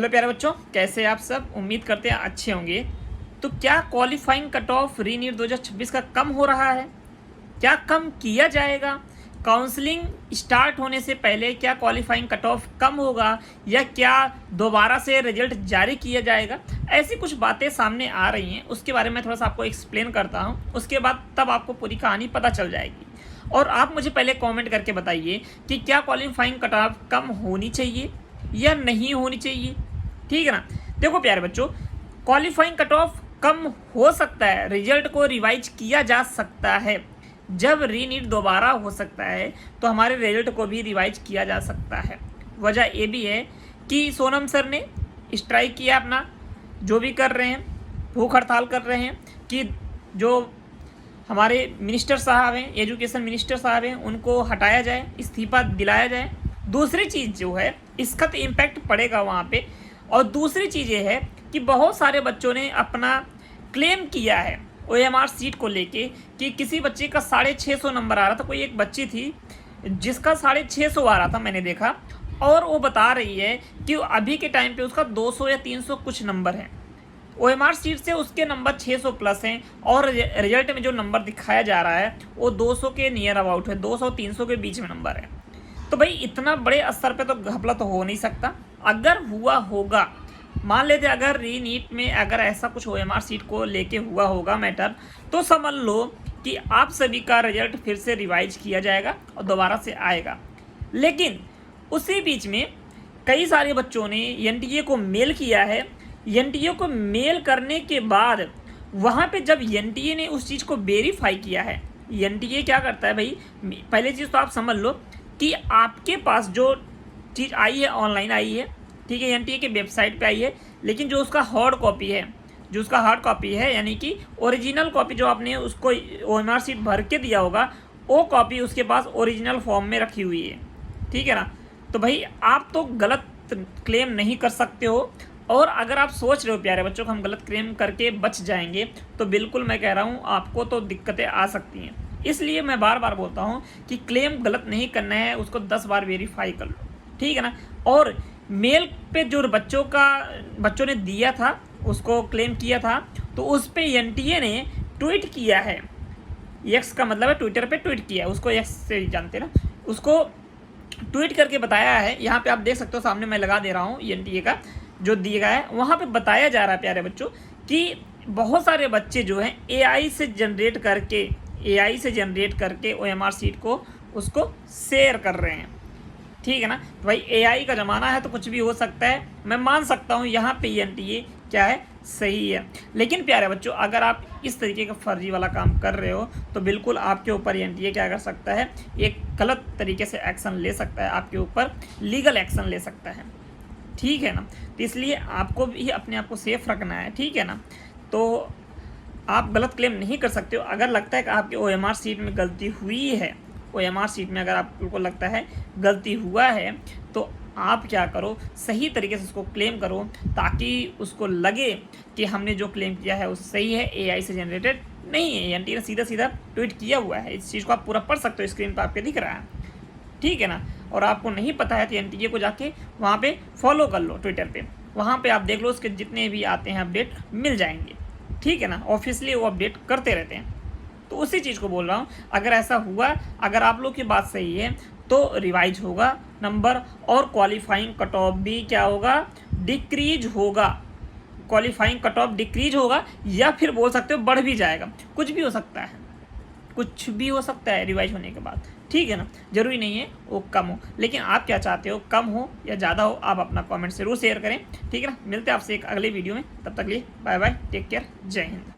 Hello प्यारे बच्चों, कैसे आप सब? उम्मीद करते हैं अच्छे होंगे। तो क्या क्वालिफाइंग कट ऑफ रीनीट 2026 का कम हो रहा है? क्या कम किया जाएगा? काउंसलिंग स्टार्ट होने से पहले क्या क्वालिफाइंग कट ऑफ कम होगा या क्या दोबारा से रिजल्ट जारी किया जाएगा? ऐसी कुछ बातें सामने आ रही हैं, उसके बारे में थोड़ा सा आपको एक्सप्लेन करता हूँ। उसके बाद तब आपको पूरी कहानी पता चल जाएगी। और आप मुझे पहले कमेंट करके बताइए कि क्या क्वालिफाइंग कट ऑफ कम होनी चाहिए या नहीं होनी चाहिए। ठीक है ना? देखो प्यारे बच्चों, क्वालिफाइंग कट ऑफ कम हो सकता है, रिजल्ट को रिवाइज किया जा सकता है। जब रीनीट दोबारा हो सकता है तो हमारे रिजल्ट को भी रिवाइज किया जा सकता है। वजह ये भी है कि सोनम सर ने स्ट्राइक किया, अपना जो भी कर रहे हैं, भूख हड़ताल कर रहे हैं कि जो हमारे मिनिस्टर साहब हैं, एजुकेशन मिनिस्टर साहब हैं, उनको हटाया जाए, इस्तीफा दिलाया जाए। दूसरी चीज़ जो है, इसका तो इम्पैक्ट पड़ेगा वहाँ पे। और दूसरी चीज़ ये है कि बहुत सारे बच्चों ने अपना क्लेम किया है OMR सीट को लेके कि किसी बच्चे का 650 नंबर आ रहा था। कोई एक बच्ची थी जिसका 650 आ रहा था, मैंने देखा, और वो बता रही है कि अभी के टाइम पे उसका 200 या 300 कुछ नंबर है। OMR सीट से उसके नंबर 600 प्लस हैं और रिजल्ट में जो नंबर दिखाया जा रहा है वो 200 के नियर अबाउट है, 200-300 के बीच में नंबर है। तो भाई इतना बड़े स्तर पे तो घपला तो हो नहीं सकता। अगर हुआ होगा, मान लेते अगर रीनीट में अगर ऐसा कुछ OMR सीट को लेके हुआ होगा मैटर, तो समझ लो कि आप सभी का रिजल्ट फिर से रिवाइज किया जाएगा और दोबारा से आएगा। लेकिन उसी बीच में कई सारे बच्चों ने NTA को मेल किया है। NTA को मेल करने के बाद वहाँ पे जब NTA ने उस चीज़ को वेरीफाई किया है, NTA क्या करता है भाई, पहले चीज़ तो आप समझ लो कि आपके पास जो चीज़ आई है ऑनलाइन आई है, ठीक है, NTA के वेबसाइट पे आई है, लेकिन जो उसका हार्ड कॉपी है, यानी कि ओरिजिनल कॉपी जो आपने उसको OMR सीट भर के दिया होगा, वो कॉपी उसके पास ओरिजिनल फॉर्म में रखी हुई है। ठीक है ना? तो भाई आप तो गलत क्लेम नहीं कर सकते हो। और अगर आप सोच रहे हो प्यारे बच्चों को हम गलत क्लेम करके बच जाएंगे, तो बिल्कुल मैं कह रहा हूँ आपको तो दिक्कतें आ सकती हैं। इसलिए मैं बार बार बोलता हूँ कि क्लेम गलत नहीं करना है, उसको 10 बार वेरीफाई कर लो। ठीक है ना? और मेल पे जो बच्चों ने दिया था, उसको क्लेम किया था, तो उस पर NTA ने ट्वीट किया है। एक्स का मतलब है ट्विटर पे ट्वीट किया है, उसको एक्स से जानते ना, उसको ट्वीट करके बताया है। यहाँ पे आप देख सकते हो, सामने मैं लगा दे रहा हूँ NTA का जो दिया गया है। वहाँ पे बताया जा रहा है प्यारे बच्चों कि बहुत सारे बच्चे जो हैं AI से जनरेट करके OMR सीट को उसको शेयर कर रहे हैं। ठीक है ना? तो भाई AI का ज़माना है तो कुछ भी हो सकता है। मैं मान सकता हूँ यहाँ पे NTA क्या है, सही है। लेकिन प्यारे बच्चों, अगर आप इस तरीके का फर्जी वाला काम कर रहे हो तो बिल्कुल आपके ऊपर NTA क्या कर सकता है, एक गलत तरीके से एक्शन ले सकता है, आपके ऊपर लीगल एक्शन ले सकता है। ठीक है ना? तो इसलिए आपको भी अपने आप को सेफ रखना है। ठीक है ना? तो आप गलत क्लेम नहीं कर सकते हो। अगर लगता है कि आपके OMR सीट में गलती हुई है, OMR सीट में अगर आपको लगता है गलती हुआ है, तो आप क्या करो, सही तरीके से उसको क्लेम करो, ताकि उसको लगे कि हमने जो क्लेम किया है वो सही है, AI से जनरेटेड नहीं है। NTA ने सीधा सीधा ट्वीट किया हुआ है। इस चीज़ को आप पूरा पढ़ सकते हो, स्क्रीन पर आपके दिख रहा है। ठीक है ना? और आपको नहीं पता है तो NTA को जाके वहाँ पे फॉलो कर लो, ट्विटर पे, वहाँ पे आप देख लो, उसके जितने भी आते हैं अपडेट मिल जाएंगे। ठीक है ना? ऑफिशियली वो अपडेट करते रहते हैं। तो उसी चीज़ को बोल रहा हूँ, अगर ऐसा हुआ, अगर आप लोग की बात सही है तो रिवाइज होगा नंबर, और क्वालिफाइंग कट ऑफ भी क्या होगा, डिक्रीज होगा। क्वालिफाइंग कट ऑफ डिक्रीज होगा, या फिर बोल सकते हो बढ़ भी जाएगा। कुछ भी हो सकता है रिवाइज होने के बाद। ठीक है ना? जरूरी नहीं है वो कम हो। लेकिन आप क्या चाहते हो, कम हो या ज़्यादा हो, आप अपना कमेंट जरूर शेयर करें। ठीक है ना? मिलते हैं आपसे एक अगले वीडियो में, तब तक लिए बाय बाय, टेक केयर, जय हिंद।